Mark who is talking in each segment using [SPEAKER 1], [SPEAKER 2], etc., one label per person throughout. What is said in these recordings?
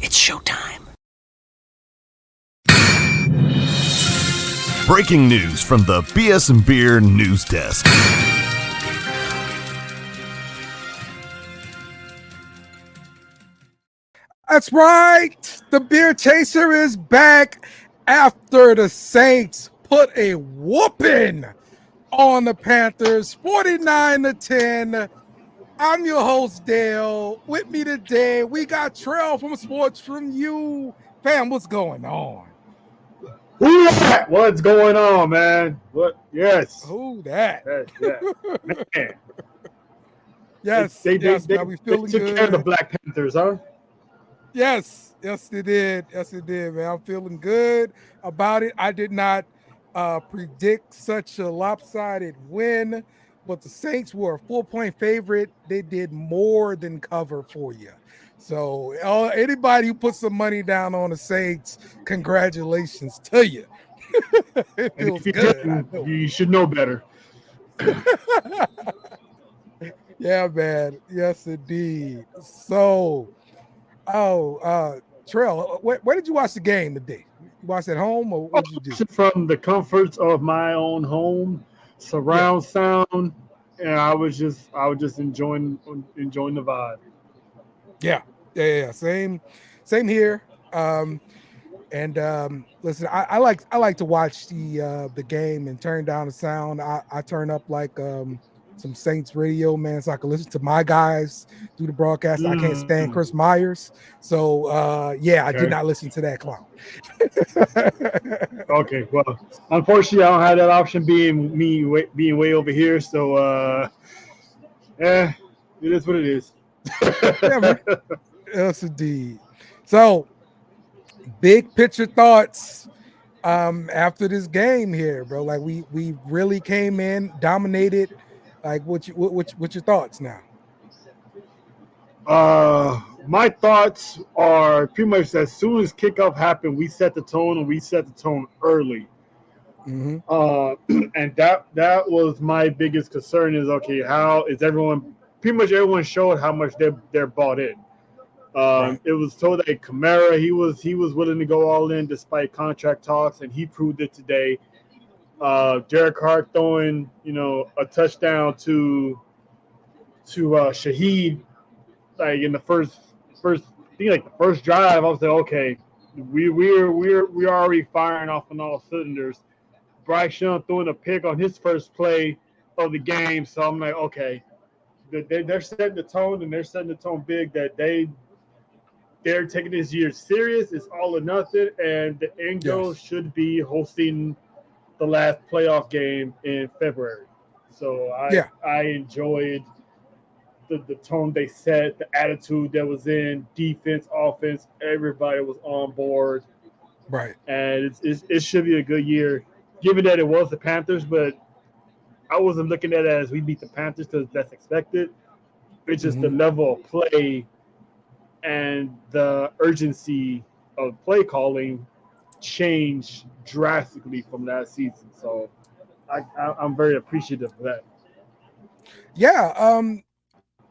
[SPEAKER 1] It's showtime.
[SPEAKER 2] Breaking news from the BS and Beer News Desk.
[SPEAKER 3] That's right. The Beer Chaser is back after the Saints put a whooping on the Panthers, 49-10. I'm your host, Dale. With me today, we got Trell from Sports From You. Fam, what's going on?
[SPEAKER 4] Who that? What's going on, man? What? Yes.
[SPEAKER 3] Who that?
[SPEAKER 4] Yeah. Man.
[SPEAKER 3] Yes,
[SPEAKER 4] They
[SPEAKER 3] man, we feeling
[SPEAKER 4] took
[SPEAKER 3] good.
[SPEAKER 4] care of the Black Panthers, huh?
[SPEAKER 3] Yes, they did. Yes, it did, man. I'm feeling good about it. I did not predict such a lopsided win, but the Saints were a 4-point favorite. They did more than cover for you. So anybody who put some money down on the Saints, congratulations to you. It feels good.
[SPEAKER 4] You should know better.
[SPEAKER 3] Yeah, man. Yes, indeed. So, Trell, where did you watch the game today? You watched at home, or what did you do?
[SPEAKER 4] From the comforts of my own home, surround sound, and I was just enjoying the vibe.
[SPEAKER 3] Yeah. Same here. Listen, I like to watch the game and turn down the sound. I turn up like some Saints radio, man, so I can listen to my guys do the broadcast. I can't stand Chris Myers, so okay. I did not listen to that clown.
[SPEAKER 4] Okay, well, unfortunately, I don't have that option being way over here. So, it is what it is.
[SPEAKER 3] Yeah, man. Yes, indeed. So, big picture thoughts after this game here, bro. Like we really came in, dominated. Like what's your thoughts now?
[SPEAKER 4] My thoughts are pretty much as soon as kickoff happened, we set the tone, and we set the tone early.
[SPEAKER 3] Mm-hmm.
[SPEAKER 4] And that was my biggest concern is, okay, how is everyone, pretty much everyone showed how much they're bought in.
[SPEAKER 3] Right.
[SPEAKER 4] It was told that Kamara, he was willing to go all in despite contract talks, and he proved it today. Derek Carr throwing, a touchdown to Shaheed, like in the first the first drive. I was like, okay, we're already firing off on all cylinders. Bryce Young throwing a pick on his first play of the game, so I'm like, okay, they're setting the tone, and they're setting the tone big that they're taking this year serious. It's all or nothing, and the Angels should be hosting the last playoff game in February. So I enjoyed the tone they set, the attitude that was in, defense, offense. Everybody was on board.
[SPEAKER 3] Right.
[SPEAKER 4] And it should be a good year, given that it was the Panthers, but I wasn't looking at it as we beat the Panthers because that's expected. It's just the level of play and the urgency of play calling changed drastically from last season. So I'm very appreciative of that.
[SPEAKER 3] Yeah.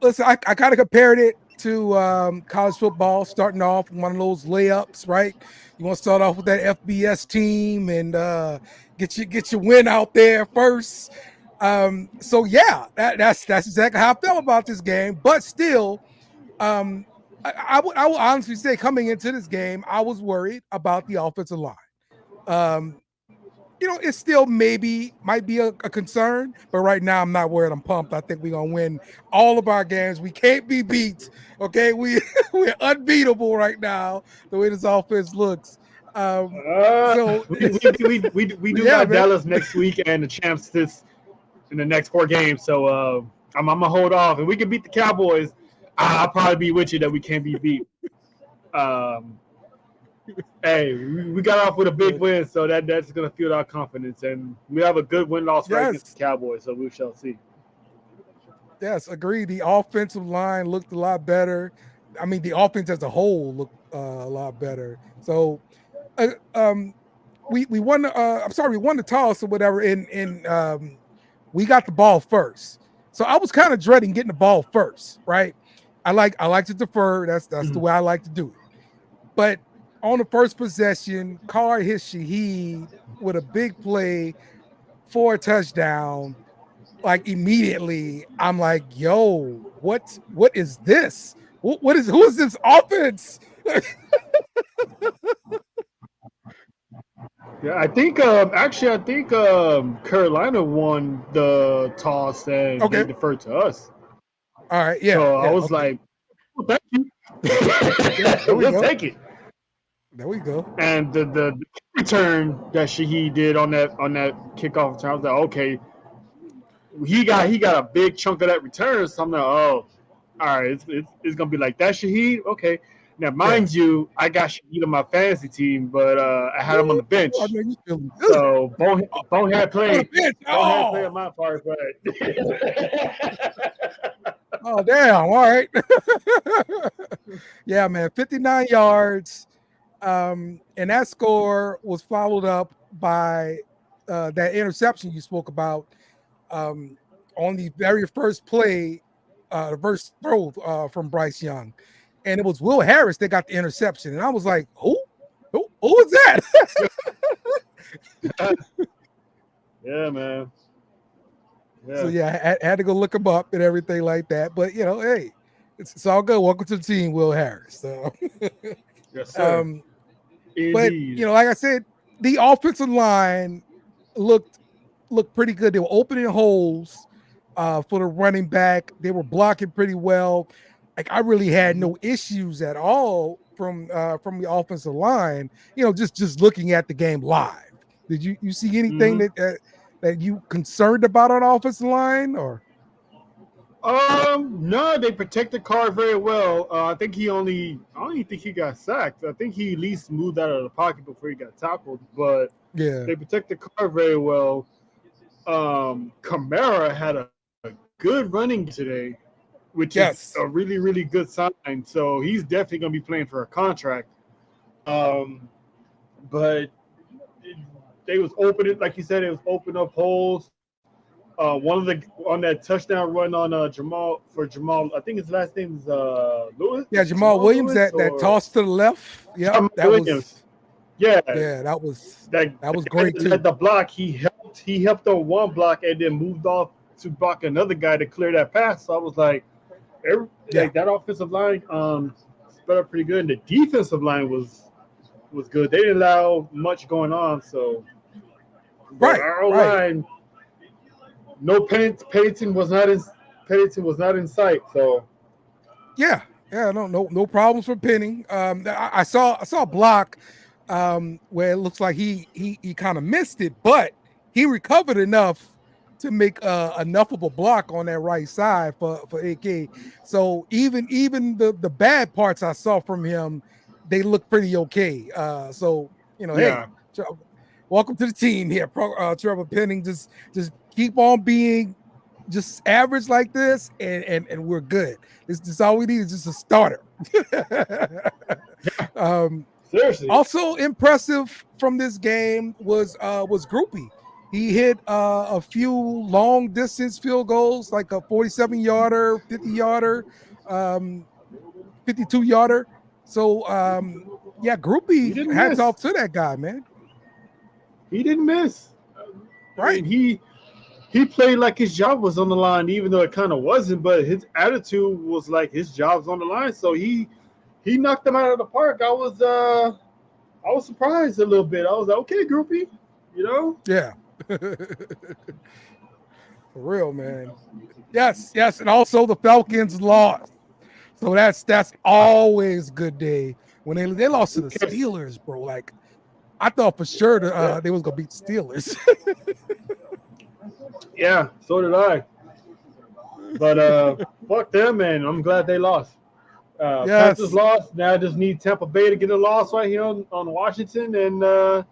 [SPEAKER 3] Listen, I kind of compared it to college football, starting off with one of those layups, right? You want to start off with that FBS team and get your win out there first. So yeah, that's exactly how I felt about this game. But still, I will honestly say, coming into this game, I was worried about the offensive line. It still might be a concern, but right now I'm not worried. I'm pumped. I think we're gonna win all of our games. We can't be beat. Okay, we're unbeatable right now. The way this offense looks.
[SPEAKER 4] We do got Dallas next week and the champs in the next 4 games. So I'm gonna hold off. If we can beat the Cowboys, I'll probably be with you that we can't be beat. Hey, we got off with a big win, so that's going to fuel our confidence. And we have a good win-loss right against the Cowboys, so we shall see.
[SPEAKER 3] Yes, agree. The offensive line looked a lot better. I mean, the offense as a whole looked a lot better. So, we won. We won the toss or whatever. And we got the ball first. So I was kind of dreading getting the ball first, right? I like to defer. That's the way I like to do it. But on the first possession, Carr hit Shaheed with a big play for a touchdown. Like immediately, I'm like, "Yo, what is this? Who is this offense?"
[SPEAKER 4] Yeah, I think Carolina won the toss and they
[SPEAKER 3] Okay,
[SPEAKER 4] deferred to us.
[SPEAKER 3] all right, yeah,
[SPEAKER 4] So I was
[SPEAKER 3] okay,
[SPEAKER 4] like, well, thank you.
[SPEAKER 3] yeah. There we
[SPEAKER 4] We'll
[SPEAKER 3] go.
[SPEAKER 4] take it.
[SPEAKER 3] There we go.
[SPEAKER 4] And the return that Shaheed did on that kickoff return, I was like, okay, he got a big chunk of that return. So I'm like, oh, all right, it's gonna be like that, Shaheed. Okay. Now,
[SPEAKER 3] Yeah.
[SPEAKER 4] mind you, I got Shaheed on my fantasy team, but I had him on the
[SPEAKER 3] I
[SPEAKER 4] bench.
[SPEAKER 3] know you feeling good.
[SPEAKER 4] So bonehead
[SPEAKER 3] On the
[SPEAKER 4] play,
[SPEAKER 3] bench.
[SPEAKER 4] bonehead play
[SPEAKER 3] Oh,
[SPEAKER 4] on my part, but
[SPEAKER 3] oh, damn. All right. Yeah, man. 59 yards. And that score was followed up by that interception you spoke about on the very first play, the first throw from Bryce Young. And it was Will Harris that got the interception. And I was like, who? Who was that?
[SPEAKER 4] yeah, man.
[SPEAKER 3] So
[SPEAKER 4] Yeah.
[SPEAKER 3] yeah, I had to go look him up and everything like that. But hey, it's all good. Welcome to the team, Will Harris. So,
[SPEAKER 4] Yes, sir.
[SPEAKER 3] um, but
[SPEAKER 4] Indeed.
[SPEAKER 3] like I said, the offensive line looked pretty good. They were opening holes for the running back. They were blocking pretty well. Like I really had no issues at all from the offensive line. Just looking at the game live. Did you see anything
[SPEAKER 4] Mm-hmm.
[SPEAKER 3] that you concerned about on offensive line or?
[SPEAKER 4] No, they protected Carr very well. I think I don't even think he got sacked. I think he at least moved out of the pocket before he got tackled, but
[SPEAKER 3] Yeah.
[SPEAKER 4] they protected Carr very well. Kamara had a good running today, which is
[SPEAKER 3] Yes.
[SPEAKER 4] a really, really good sign. So he's definitely going to be playing for a contract. But they was opening, like you said, it was open up holes. One of the on that touchdown run on Jamal, I think his last name is Lewis.
[SPEAKER 3] Yeah, Jamal
[SPEAKER 4] Jamal
[SPEAKER 3] Williams
[SPEAKER 4] Lewis
[SPEAKER 3] that
[SPEAKER 4] or
[SPEAKER 3] toss to the left. Yep,
[SPEAKER 4] Jamal
[SPEAKER 3] that was
[SPEAKER 4] Williams. Yeah,
[SPEAKER 3] that was
[SPEAKER 4] guy
[SPEAKER 3] great
[SPEAKER 4] that led
[SPEAKER 3] too.
[SPEAKER 4] the block. He helped on one block and then moved off to block another guy to clear that pass. So I was like,
[SPEAKER 3] Yeah.
[SPEAKER 4] that offensive line spread up pretty good. And the defensive line was good. They didn't allow much going on. So, but
[SPEAKER 3] Right.
[SPEAKER 4] our O
[SPEAKER 3] Right.
[SPEAKER 4] line, no Pennington was not in sight. So
[SPEAKER 3] Yeah. Yeah. No problems for Penny. I saw a block where it looks like he kind of missed it, but he recovered enough to make enough of a block on that right side for AK. So even the bad parts I saw from him, they look pretty okay. So hey,
[SPEAKER 4] yeah,
[SPEAKER 3] welcome to the team here, Trevor Penning. Just keep on being just average like this, and we're good. This all we need is just a starter.
[SPEAKER 4] seriously.
[SPEAKER 3] Also impressive from this game was Groupie. He hit a few long distance field goals, like a 47 yarder, 50 yarder, 52 yarder. So yeah,
[SPEAKER 4] He
[SPEAKER 3] Groupie,
[SPEAKER 4] didn't
[SPEAKER 3] hats off
[SPEAKER 4] miss.
[SPEAKER 3] to that guy, man.
[SPEAKER 4] He didn't miss. I
[SPEAKER 3] Right.
[SPEAKER 4] mean, he played like his job was on the line, even though it kind of wasn't. But his attitude was like his job's on the line. So he knocked them out of the park. I was surprised a little bit. I was like, okay, groupie, you know.
[SPEAKER 3] Yeah. For real, man. Yes, and also the Falcons lost. So that's always good day when they lost to the Steelers, bro. Like I thought for sure they was gonna beat the Steelers.
[SPEAKER 4] Yeah, so did I. But fuck them, man. I'm glad they lost. Panthers
[SPEAKER 3] Yes.
[SPEAKER 4] lost. Now I just need Tampa Bay to get a loss right here on Washington, and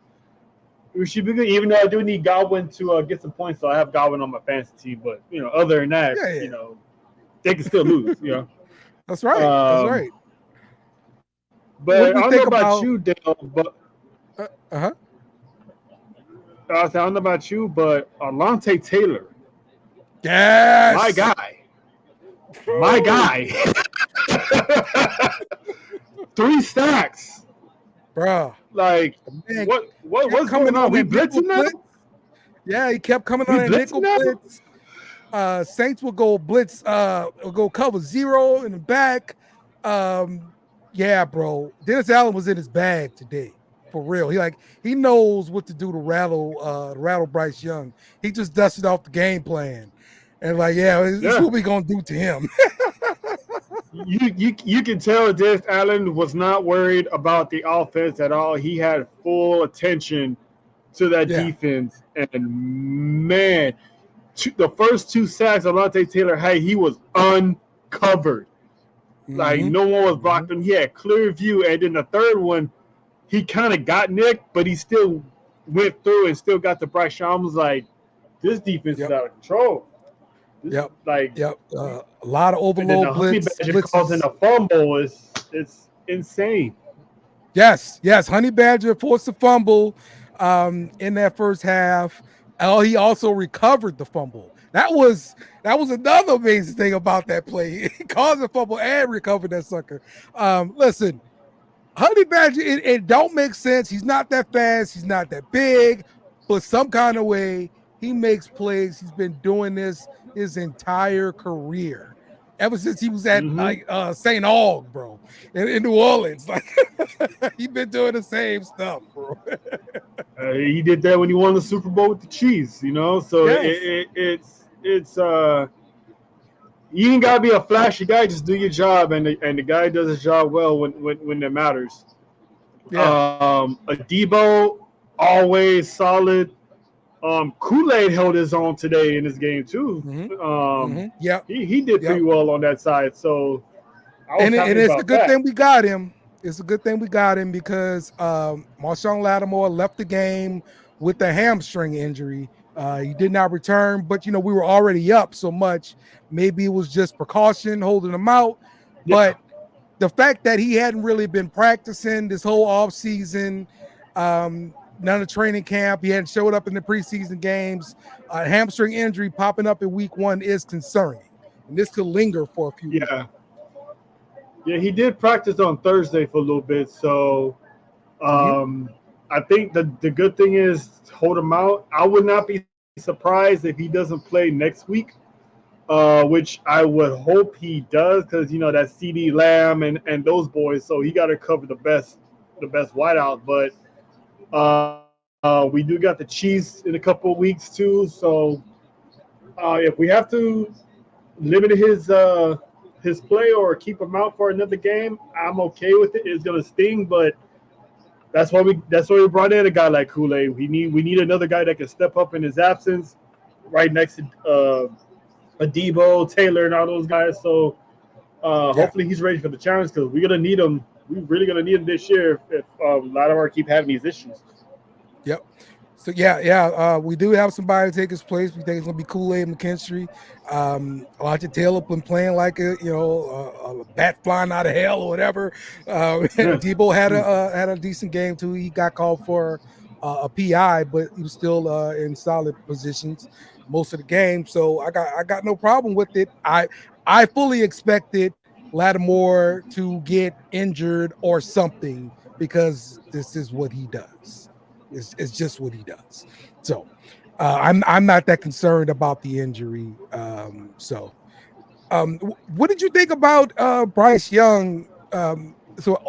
[SPEAKER 4] we should be good. Even though I do need Godwin to get some points, so I have Godwin on my fantasy team. But other than that,
[SPEAKER 3] Yeah.
[SPEAKER 4] they can still lose.
[SPEAKER 3] That's right. That's
[SPEAKER 4] Um,
[SPEAKER 3] right. What
[SPEAKER 4] but
[SPEAKER 3] do
[SPEAKER 4] I
[SPEAKER 3] you
[SPEAKER 4] don't know
[SPEAKER 3] think
[SPEAKER 4] about
[SPEAKER 3] about
[SPEAKER 4] you, Dale. But
[SPEAKER 3] uh-huh.
[SPEAKER 4] I don't know about you, but Alante Taylor, my
[SPEAKER 3] Yes.
[SPEAKER 4] guy, 3 stacks.
[SPEAKER 3] Bruh.
[SPEAKER 4] Like,
[SPEAKER 3] Man kept
[SPEAKER 4] what's
[SPEAKER 3] coming
[SPEAKER 4] going on?
[SPEAKER 3] on
[SPEAKER 4] We
[SPEAKER 3] that nickel
[SPEAKER 4] blitzing now?
[SPEAKER 3] blitz. Yeah, he kept coming
[SPEAKER 4] We
[SPEAKER 3] on that
[SPEAKER 4] blitzing
[SPEAKER 3] nickel
[SPEAKER 4] now?
[SPEAKER 3] blitz. Saints will go blitz, will go cover 0 in the back. Yeah, bro. Dennis Allen was in his bag today. For real. He knows what to do to rattle Bryce Young. He just dusted off the game plan. And this is
[SPEAKER 4] Yeah.
[SPEAKER 3] what we gonna do to him.
[SPEAKER 4] You can tell Dennis Allen was not worried about the offense at all. He had full attention to that
[SPEAKER 3] Yeah.
[SPEAKER 4] defense. And man, the first 2 sacks Alontae Taylor had, he was uncovered. Like no one was blocking him. He had clear view. And then the third one, he kind of got nicked, but he still went through and still got the Bryce Young. I was like, this defense is out of control.
[SPEAKER 3] Yep.
[SPEAKER 4] Like,
[SPEAKER 3] a lot of
[SPEAKER 4] and then the
[SPEAKER 3] overload
[SPEAKER 4] Honey Badger
[SPEAKER 3] blitzes.
[SPEAKER 4] causing a fumble it's insane.
[SPEAKER 3] Yes. Honey Badger forced a fumble in that first half. Oh, he also recovered the fumble. That was another amazing thing about that play. He caused a fumble and recovered that sucker. Listen, Honey Badger, it don't make sense. He's not that fast. He's not that big, but some kind of way he makes plays. He's been doing this his entire career, ever since he was at St. Aug, bro, in New Orleans. Like he's been doing the same stuff, bro.
[SPEAKER 4] He did that when he won the Super Bowl with the Chiefs, So
[SPEAKER 3] Yes.
[SPEAKER 4] it's you ain't gotta be a flashy guy. Just do your job, and the guy does his job well when it matters.
[SPEAKER 3] Yeah.
[SPEAKER 4] A Debo always solid. Kool-Aid held his own today in this game too.
[SPEAKER 3] Yeah.
[SPEAKER 4] He did pretty well on that side. So I was happy
[SPEAKER 3] it's
[SPEAKER 4] about
[SPEAKER 3] a good
[SPEAKER 4] that.
[SPEAKER 3] thing we got him. It's a good thing we got him because Marshawn Lattimore left the game with a hamstring injury. He did not return, but we were already up so much. Maybe it was just precaution holding him out.
[SPEAKER 4] Yeah.
[SPEAKER 3] But the fact that he hadn't really been practicing this whole offseason, none of training camp, he hadn't showed up in the preseason games, hamstring injury popping up in week 1 is concerning. And this could linger for a few weeks.
[SPEAKER 4] Yeah, he did practice on Thursday for a little bit. So I think the good thing is hold him out. I would not be surprised if he doesn't play next week, which I would hope he does because, that CD Lamb and those boys. So he got to cover the best wideout. But we do got the Chiefs in a couple of weeks too. So if we have to limit his play or keep him out for another game, I'm okay with it. It's gonna sting, but that's why we brought in a guy like Kool-Aid. We need another guy that can step up in his absence, right next to a Debo, Taylor, and all those guys. So hopefully he's ready for the challenge because we're gonna need him. We're really gonna need him this year if Lattimore keep having these issues.
[SPEAKER 3] Yep. So we do have somebody to take his place. We think it's gonna be Kool-Aid McKinstry. Elijah Taylor been playing like a bat flying out of hell or whatever. Debo had a decent game too. He got called for a PI, but he was still in solid positions most of the game. So I got no problem with it. I fully expected Lattimore to get injured or something because this is what he does. It's just what he does. So I'm not that concerned about the injury. What did you think about Bryce Young?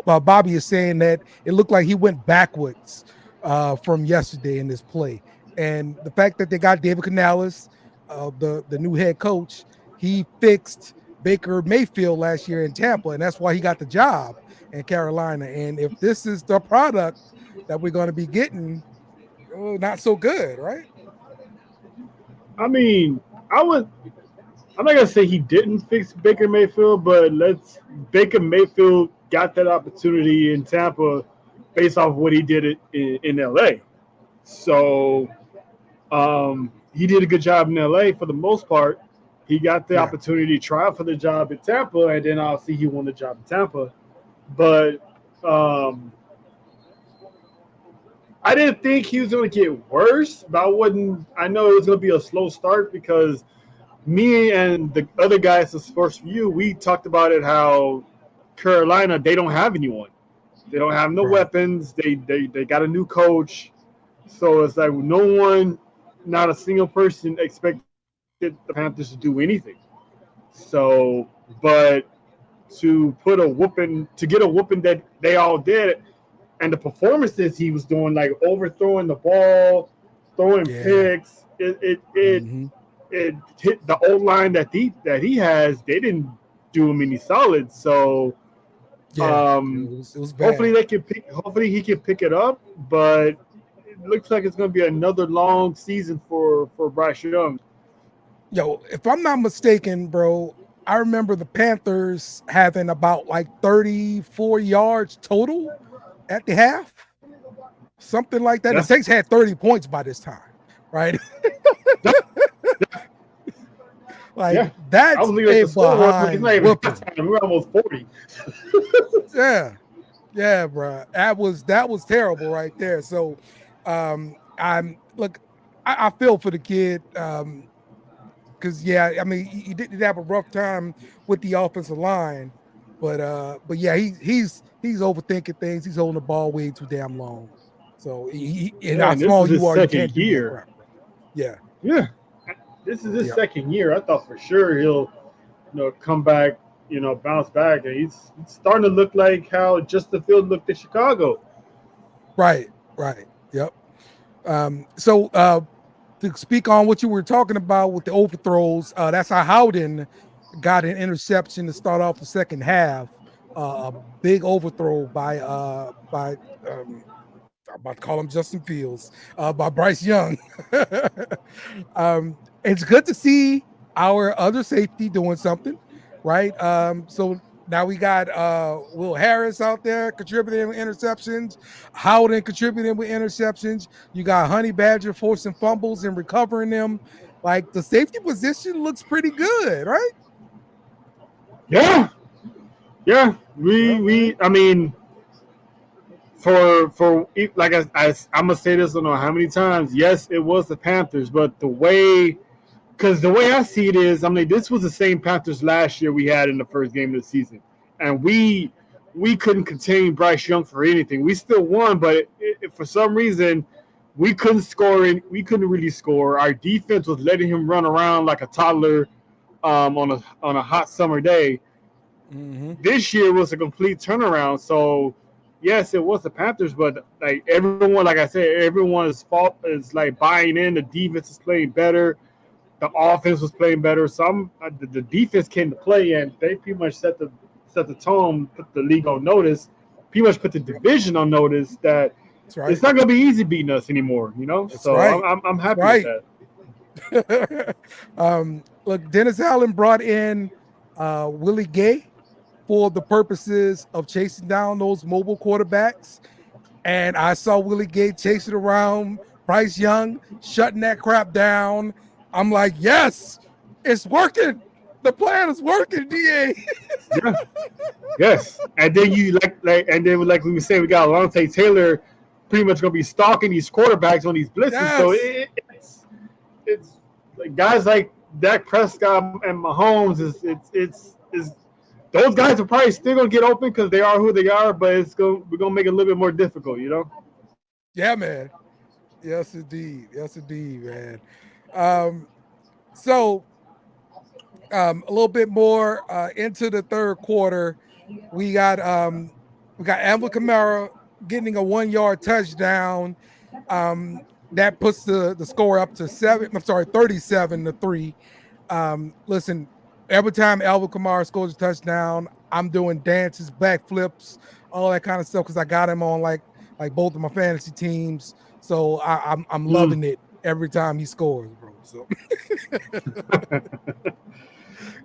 [SPEAKER 3] Bobby is saying that it looked like he went backwards from yesterday in this play. And the fact that they got David Canales, the new head coach, he fixed Baker Mayfield last year in Tampa, and that's why he got the job in Carolina. And if this is the product that we're going to be getting, not so good, right?
[SPEAKER 4] I mean, I'm not gonna say he didn't fix Baker Mayfield, but Baker Mayfield got that opportunity in Tampa based off of what he did in LA. So he did a good job in LA for the most part. He got the opportunity to try for the job in Tampa, and then obviously he won the job in Tampa. But I didn't think he was going to get worse, but I know it was going to be a slow start because me and the other guys at Sports View, we talked about it how Carolina, they don't have anyone. They don't have no
[SPEAKER 3] Right.
[SPEAKER 4] weapons. They got a new coach. So it's like no one, not a single person expected the Panthers to do anything. So, but to get a whooping that they all did, and the performances he was doing, like overthrowing the ball, throwing
[SPEAKER 3] Yeah.
[SPEAKER 4] picks, it hit the old line that he has. They didn't do him any solid. So
[SPEAKER 3] Yeah.
[SPEAKER 4] um,
[SPEAKER 3] It was
[SPEAKER 4] hopefully
[SPEAKER 3] bad.
[SPEAKER 4] they can pick. Hopefully he can pick it up. But it looks like it's going to be another long season for Bryce Young.
[SPEAKER 3] Yo, if I'm not mistaken, bro, I remember the Panthers having about like 34 yards total at the half, something like that. The
[SPEAKER 4] Yeah,
[SPEAKER 3] Saints had 30 points by this time, right? Like
[SPEAKER 4] yeah. I was
[SPEAKER 3] that's
[SPEAKER 4] looking at
[SPEAKER 3] a
[SPEAKER 4] the score. It's
[SPEAKER 3] behind
[SPEAKER 4] not even
[SPEAKER 3] whooping.
[SPEAKER 4] halftime. We're almost 40.
[SPEAKER 3] Yeah, yeah, bro. That was terrible right there. So, I'm look, I feel for the kid. Because yeah, I mean, he did have a rough time with the offensive line, but yeah, he's overthinking things. He's holding the ball way too damn long. So and
[SPEAKER 4] Yeah,
[SPEAKER 3] how
[SPEAKER 4] and this
[SPEAKER 3] small
[SPEAKER 4] is
[SPEAKER 3] you
[SPEAKER 4] his
[SPEAKER 3] are, you
[SPEAKER 4] second
[SPEAKER 3] can't do that
[SPEAKER 4] year.
[SPEAKER 3] crap, bro. Yeah,
[SPEAKER 4] Yeah, this is his
[SPEAKER 3] yeah,
[SPEAKER 4] second year. I thought for sure he'll, come back, bounce back, and he's starting to look like how Justin Fields looked at Chicago.
[SPEAKER 3] right, right, yep. So to speak on what you were talking about with the overthrows, that's how Howden got an interception to start off the second half. A big overthrow by I'm about to call him Justin Fields, by Bryce Young. It's good to see our other safety doing something, right? So now we got Will Harris out there contributing with interceptions, Howden contributing with interceptions. You got Honey Badger forcing fumbles and recovering them. Like the safety position looks pretty good, right?
[SPEAKER 4] Yeah, yeah.
[SPEAKER 3] Yeah,
[SPEAKER 4] We.
[SPEAKER 3] man.
[SPEAKER 4] I mean, for like I'm gonna say this, I don't know how many times. Yes, it was the Panthers, but because the way I see it is, I mean, this was the same Panthers last year we had in the first game of the season, and we couldn't contain Bryce Young for anything. We still won, but for some reason we couldn't score. We couldn't really score. Our defense was letting him run around like a toddler on a hot summer day.
[SPEAKER 3] Mm-hmm.
[SPEAKER 4] This year was a complete turnaround. So yes, it was the Panthers, but like everyone, like I said, everyone's fault is like buying in. The defense is playing better. The offense was playing better. Some the defense came to play, and they pretty much set the tone, put the league on notice, pretty much put the division on notice that
[SPEAKER 3] That's
[SPEAKER 4] it's
[SPEAKER 3] right.
[SPEAKER 4] not going to be easy beating us anymore.
[SPEAKER 3] That's
[SPEAKER 4] So
[SPEAKER 3] right.
[SPEAKER 4] I'm
[SPEAKER 3] That's
[SPEAKER 4] happy with
[SPEAKER 3] right.
[SPEAKER 4] that.
[SPEAKER 3] Look, Dennis Allen brought in Willie Gay for the purposes of chasing down those mobile quarterbacks. And I saw Willie Gay chasing around Bryce Young, shutting that crap down. I'm like, yes, it's working. The plan is working, DA.
[SPEAKER 4] Yeah. Yes. And then and then like we were saying, we got Alontae Taylor pretty much going to be stalking these quarterbacks on these blitzes. So
[SPEAKER 3] Yes.
[SPEAKER 4] it's like guys like Dak Prescott and Mahomes is those guys are probably still gonna get open because they are who they are, but we're gonna make it a little bit more difficult.
[SPEAKER 3] Yeah, man. Yes, indeed. Yes, indeed, man. Um, so a little bit more into the third quarter. We got Alvin Kamara getting a 1 yard touchdown. That puts the score up to 37-3. Listen, every time Alvin Kamara scores a touchdown, I'm doing dances, backflips, all that kind of stuff because I got him on like both of my fantasy teams. So I'm
[SPEAKER 4] Mm.
[SPEAKER 3] loving it every time he scores, bro. So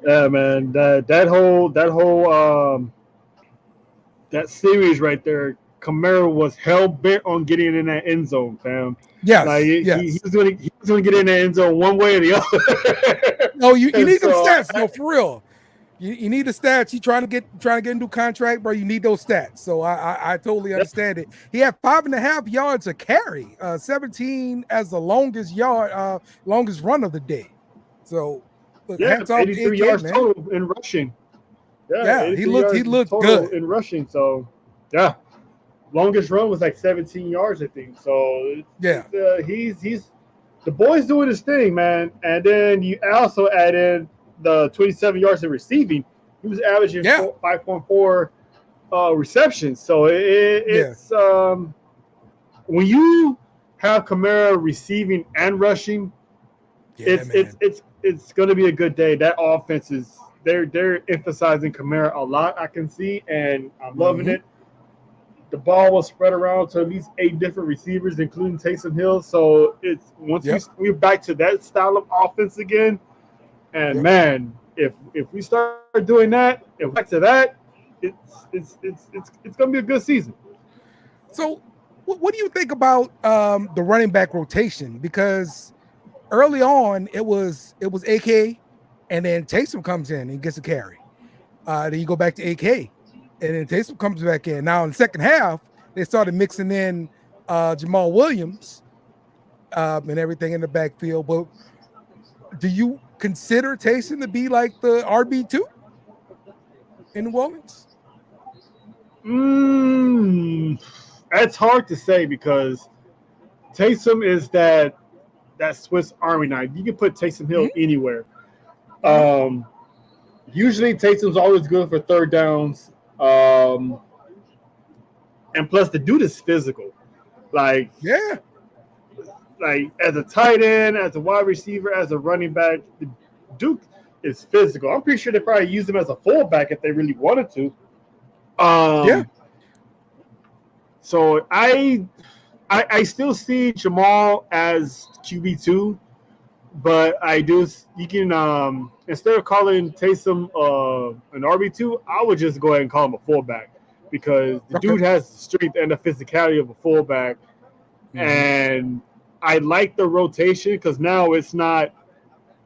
[SPEAKER 4] Yeah, man. That series right there, Kamara was hell bent on getting in that end zone, fam. Like
[SPEAKER 3] yes,
[SPEAKER 4] he
[SPEAKER 3] yes.
[SPEAKER 4] was gonna get in that end zone one way or the other.
[SPEAKER 3] No, you
[SPEAKER 4] And
[SPEAKER 3] need them
[SPEAKER 4] so
[SPEAKER 3] stats. No, for real. You need the stats. You trying to get a new contract, bro. You need those stats. So I totally understand it. He had 5.5 yards a carry, 17 as the longest run of the day. So look,
[SPEAKER 4] yeah,
[SPEAKER 3] hats off to
[SPEAKER 4] 83
[SPEAKER 3] AK,
[SPEAKER 4] yards
[SPEAKER 3] man.
[SPEAKER 4] total in rushing. Yeah,
[SPEAKER 3] Yeah,
[SPEAKER 4] 83
[SPEAKER 3] he
[SPEAKER 4] yards
[SPEAKER 3] looked
[SPEAKER 4] total
[SPEAKER 3] good.
[SPEAKER 4] in rushing. So yeah, longest run was like 17 yards, I think. So
[SPEAKER 3] Yeah.
[SPEAKER 4] he's the boy's doing his thing, man. And then you also add in the 27 yards in receiving. He was averaging
[SPEAKER 3] Yeah.
[SPEAKER 4] 5.4 receptions. So
[SPEAKER 3] Yeah.
[SPEAKER 4] it's when you have Kamara receiving and rushing,
[SPEAKER 3] Yeah, man.
[SPEAKER 4] it's going to be a good day. That offense is they're emphasizing Kamara a lot. I can see, and I'm loving
[SPEAKER 3] Mm-hmm.
[SPEAKER 4] it. The ball was spread around to at least 8 different receivers, including Taysom Hill. So it's once
[SPEAKER 3] Yep.
[SPEAKER 4] we're back to that style of offense again. And
[SPEAKER 3] Yep.
[SPEAKER 4] man, if we start doing that, if we back to that, it's gonna be a good season.
[SPEAKER 3] So, what do you think about the running back rotation? Because early on, it was AK, and then Taysom comes in and gets a carry. Then you go back to AK, and then Taysom comes back in. Now in the second half, they started mixing in Jamal Williams and everything in the backfield. But do you consider Taysom to be like the RB2 in New Orleans?
[SPEAKER 4] Mm, that's hard to say because Taysom is that Swiss Army knife. You can put Taysom Hill
[SPEAKER 3] Mm-hmm.
[SPEAKER 4] anywhere.
[SPEAKER 3] Uh-huh.
[SPEAKER 4] Um, Usually Taysom's always good for third downs. And plus the dude is physical. Like
[SPEAKER 3] Yeah.
[SPEAKER 4] like as a tight end, as a wide receiver, as a running back, Duke is physical. I'm pretty sure they probably use him as a fullback if they really wanted to.
[SPEAKER 3] Yeah.
[SPEAKER 4] So I still see Jamal as QB2, but I do you can instead of calling Taysom an RB2, I would just go ahead and call him a fullback because the
[SPEAKER 3] Okay.
[SPEAKER 4] dude has the strength and the physicality of a fullback,
[SPEAKER 3] Mm-hmm.
[SPEAKER 4] and I like the rotation because now it's not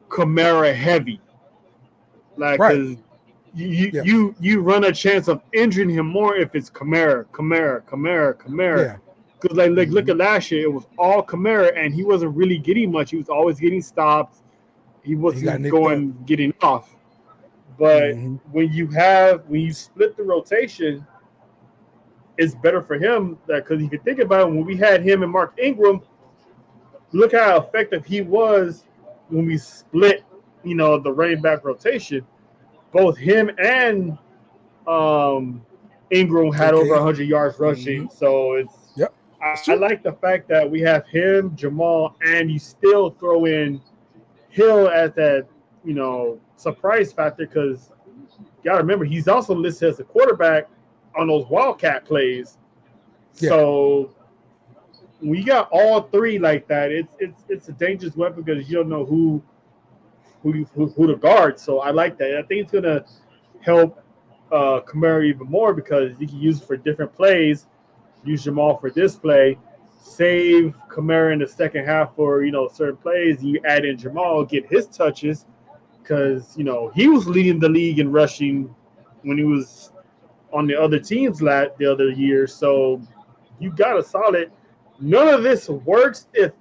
[SPEAKER 4] Kamara heavy, like
[SPEAKER 3] Right.
[SPEAKER 4] because you
[SPEAKER 3] Yeah.
[SPEAKER 4] you you run a chance of injuring him more if it's Kamara.
[SPEAKER 3] Yeah.
[SPEAKER 4] Because like look
[SPEAKER 3] Mm-hmm.
[SPEAKER 4] at last year, it was all Kamara, and he wasn't really getting much. He was always getting stopped. He
[SPEAKER 3] He got
[SPEAKER 4] wasn't
[SPEAKER 3] nicked up.
[SPEAKER 4] going getting off. But
[SPEAKER 3] Mm-hmm.
[SPEAKER 4] when you split the rotation, it's better for him that because if you think about it, when we had him and Mark Ingram, look how effective he was when we split, the running back rotation. Both him and um, Ingram had over
[SPEAKER 3] AK.
[SPEAKER 4] 100 yards
[SPEAKER 3] Mm-hmm.
[SPEAKER 4] rushing. So
[SPEAKER 3] Yep.
[SPEAKER 4] I
[SPEAKER 3] That's true.
[SPEAKER 4] like the fact that we have him, Jamal, and you still throw in Hill as that, surprise factor because you got to remember he's also listed as a quarterback on those Wildcat plays.
[SPEAKER 3] Yeah.
[SPEAKER 4] So when you got all three like that, it's a dangerous weapon because you don't know who to guard. So I like that. I think it's gonna help Kamara even more because you can use it for different plays. Use Jamal for this play. Save Kamara in the second half for certain plays. You add in Jamal, get his touches because he was leading the league in rushing when he was on the other teams the other year. So you got a solid. None of this works if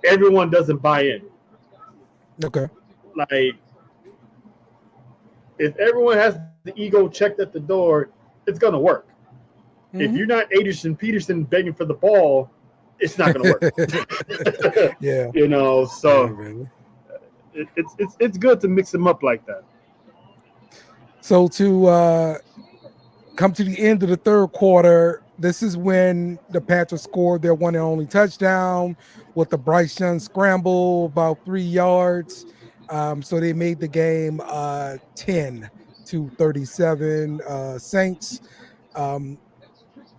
[SPEAKER 4] everyone doesn't buy in.
[SPEAKER 3] Okay.
[SPEAKER 4] Like if everyone has the ego checked at the door, it's gonna work. If you're
[SPEAKER 3] Mm-hmm.
[SPEAKER 4] not Anderson Peterson begging for the ball, it's not gonna work.
[SPEAKER 3] Yeah. Yeah,
[SPEAKER 4] So
[SPEAKER 3] really.
[SPEAKER 4] it's good to mix them up like that.
[SPEAKER 3] So to come to the end of the third quarter, this is when the Panthers scored their one and only touchdown with the Bryce Young scramble about 3 yards. So they made the game 10-37 Saints. Um,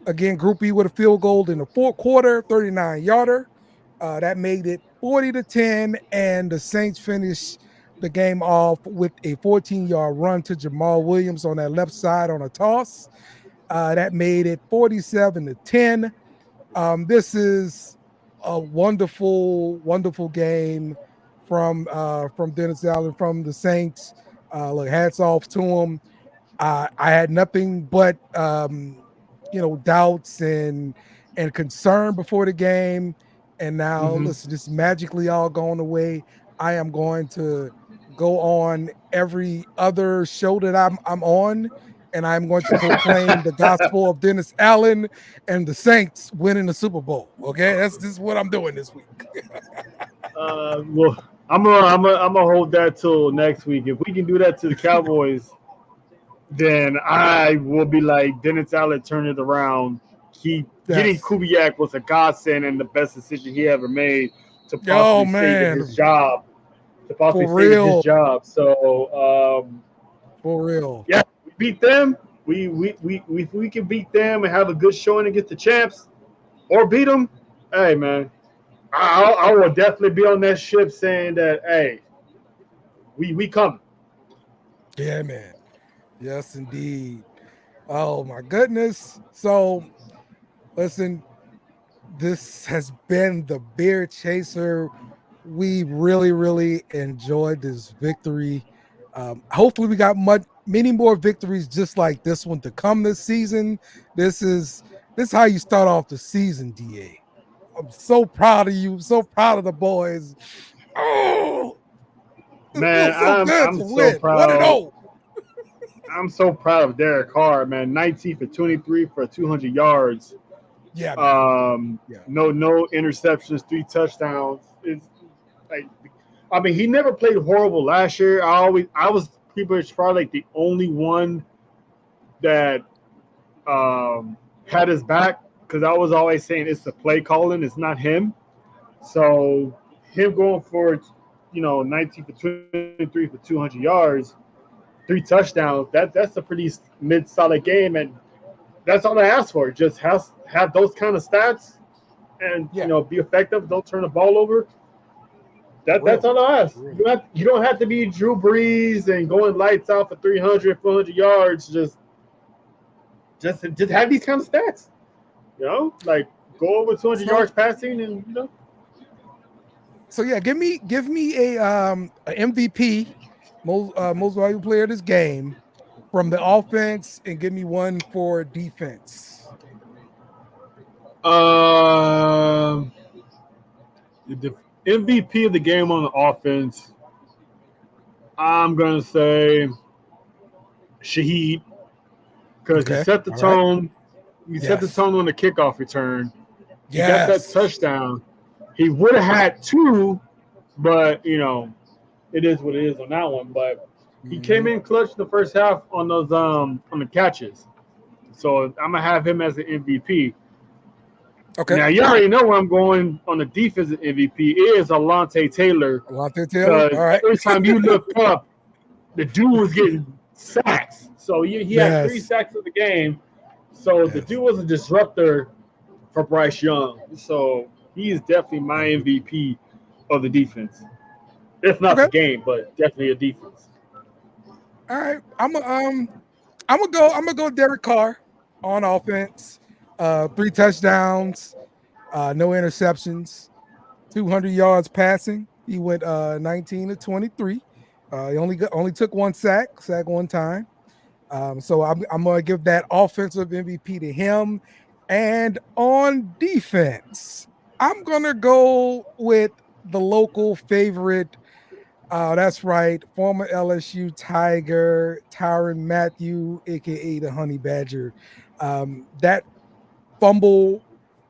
[SPEAKER 3] Again, Group E with a field goal in the fourth quarter, 39-yarder. That made it 40-10, and the Saints finished the game off with a 14-yard run to Jamal Williams on that left side on a toss. That made it 47-10. This is a wonderful, wonderful game from Dennis Allen from the Saints. Look, hats off to him. I had nothing but doubts and concern before the game, and now
[SPEAKER 4] Mm-hmm.
[SPEAKER 3] listen, this is magically all going away. I am going to go on every other show that I'm on and I'm going to proclaim the gospel of Dennis Allen and the Saints winning the Super Bowl. Okay, this is what I'm doing this week.
[SPEAKER 4] Well, I'm gonna hold that till next week. If we can do that to the Cowboys, then I will be like Dennis Allen, turn it around. Getting Kubiak was a godsend and the best decision he ever made to possibly save his job. So
[SPEAKER 3] for real,
[SPEAKER 4] yeah, we beat them. We can beat them and have a good showing against the champs, or beat them. Hey man, I will definitely be on that ship saying that hey, we come.
[SPEAKER 3] Yeah, man. Yes, indeed. Oh my goodness. So listen, this has been the Beer Chaser. We really, really enjoyed this victory. Hopefully, we got many more victories just like this one to come this season. This is how you start off the season, DA. I'm so proud of you. So proud of the boys. Oh, it
[SPEAKER 4] Man,
[SPEAKER 3] feels so good
[SPEAKER 4] I'm
[SPEAKER 3] to
[SPEAKER 4] so
[SPEAKER 3] win.
[SPEAKER 4] proud. I'm so proud of Derek Carr, man. 19 for 23 for 200 yards.
[SPEAKER 3] Yeah,
[SPEAKER 4] No interceptions, 3 touchdowns. It's like, I mean, he never played horrible last year. I was pretty much probably like the only one that had his back because I was always saying it's the play calling, it's not him. So him going for 19 for 23 for 200 yards, 3 touchdowns. That's a pretty mid solid game, and that's all I ask for. Just have those kind of stats, and be effective. Don't turn the ball over. That's all I ask. You don't have to be Drew Brees and going lights out for 300, 400 yards. Just have these kind of stats. Like go over 200 yards passing, and
[SPEAKER 3] So yeah, give me a MVP, most valuable player of this game, from the offense, and give me one for defense.
[SPEAKER 4] The MVP of the game on the offense, I'm gonna say Shaheed, because he set the tone. He set the tone on the kickoff return. He got that touchdown. He would have had 2, but it is what it is on that one. But he came in clutch the first half on those on the catches. So I'm gonna have him as the MVP.
[SPEAKER 3] Okay.
[SPEAKER 4] Now you already know where I'm going on the defensive MVP is Alontae Taylor.
[SPEAKER 3] Alontae Taylor. All right.
[SPEAKER 4] Every time you look up, the dude was getting sacks. So he had 3 sacks of the game. So the dude was a disruptor for Bryce Young. So he is definitely my MVP of the defense. If not the game, but definitely a defense.
[SPEAKER 3] All right. I'm gonna go Derek Carr on offense. 3 touchdowns, no interceptions, 200 yards passing. He went 19 to 23. He only took 1 sack one time. So I'm gonna give that offensive MVP to him. And on defense, I'm gonna go with the local favorite. That's right, former LSU Tiger Tyrann Mathieu, aka the Honey Badger. That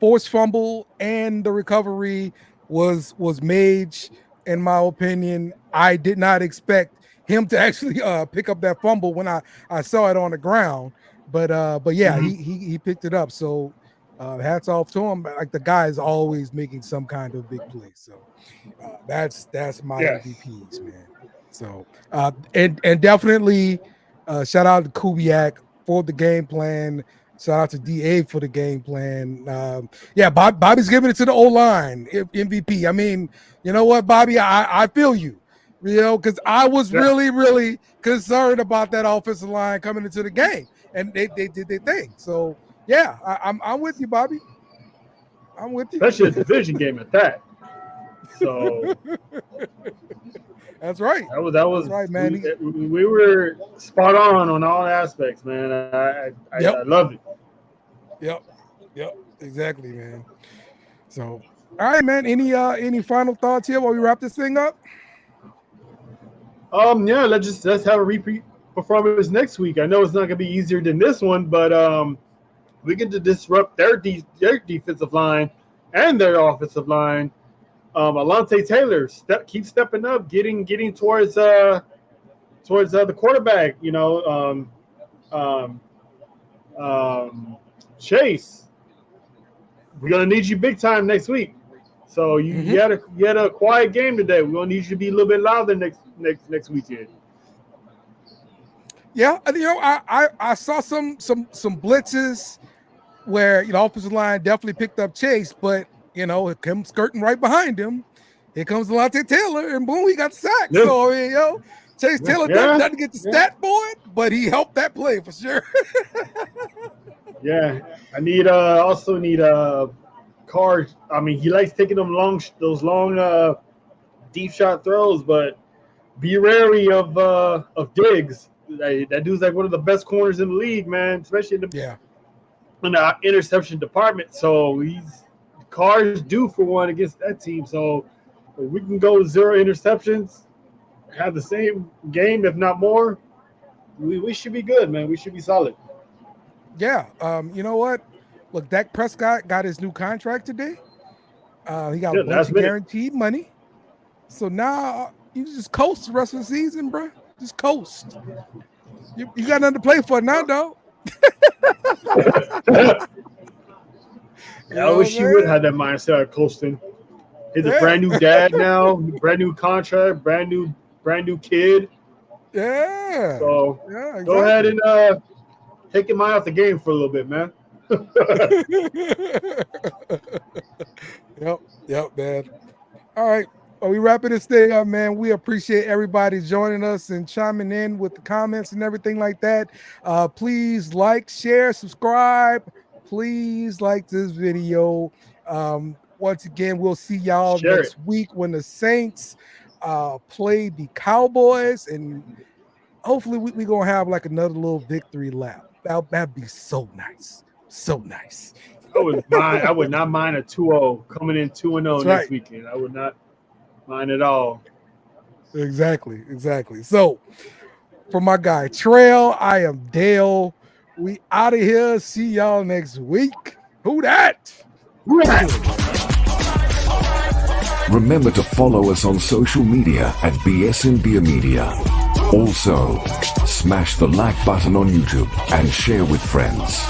[SPEAKER 3] forced fumble, and the recovery was mage. In my opinion, I did not expect him to actually pick up that fumble when I saw it on the ground. But yeah, he picked it up. So hats off to him. Like, the guy is always making some kind of big play. So that's my MVPs, man. So and definitely shout out to Kubiak for the game plan. Shout out to DA for the game plan. Bobby's giving it to the O-line MVP. I mean, you know what, Bobby? I feel you. Because I was really, really concerned about that offensive line coming into the game, and they did their thing. So yeah, I'm with you, Bobby. I'm with you.
[SPEAKER 4] Especially a division game at that. So
[SPEAKER 3] that's right.
[SPEAKER 4] That was
[SPEAKER 3] right, man.
[SPEAKER 4] We were spot on all aspects, man. I loved it.
[SPEAKER 3] Yep. Exactly, man. So, all right, man. Any final thoughts here while we wrap this thing up?
[SPEAKER 4] Yeah. Let's have a repeat performance next week. I know it's not going to be easier than this one, but we get to disrupt their defensive line and their offensive line. Alontae Taylor keep stepping up, getting towards the quarterback. Chase, we're gonna need you big time next week. So you had a quiet game today. We're gonna need you to be a little bit louder next weekend.
[SPEAKER 3] Yeah, I saw some blitzes where offensive line definitely picked up Chase, but it comes skirting right behind him. Here comes Alontae Taylor, and boom, he got sacked.
[SPEAKER 4] Yeah.
[SPEAKER 3] So Chase Taylor doesn't get the stat for it, but he helped that play for sure.
[SPEAKER 4] Yeah, I also need Carr. I mean, he likes taking those long deep shot throws, but be wary of Diggs. That dude's like one of the best corners in the league, man, especially in the interception department. So Carr's due for one against that team. So if we can go 0 interceptions, have the same game, if not more, we should be good, man. We should be solid.
[SPEAKER 3] Yeah. You know what? Look, Dak Prescott got his new contract today. He got a bunch of guaranteed money. So now you just coast the rest of the season, bro. Just coast. You got nothing to play for now, dog.
[SPEAKER 4] I wish he would have that mindset of coasting. He's a brand new dad now, brand new contract, brand new kid.
[SPEAKER 3] Yeah.
[SPEAKER 4] So
[SPEAKER 3] exactly.
[SPEAKER 4] Go ahead and take him out of the game for a little bit, man.
[SPEAKER 3] Yep, man. All right. Well, we wrapping this thing up, man. We appreciate everybody joining us and chiming in with the comments and everything like that. Please like, share, subscribe. Please like this video. Once again, we'll see y'all next week when the Saints play the Cowboys, and hopefully we're going to have like another little victory lap. That'd be so nice. So nice.
[SPEAKER 4] I would not mind a 2-0 coming in 2-0 next weekend. I would not mind at all.
[SPEAKER 3] Exactly. So, for my guy Trail, I am Dale. We out of here. See y'all next week. Who that?
[SPEAKER 1] Remember to follow us on social media at BS and Beer Media. Also, smash the like button on YouTube and share with friends.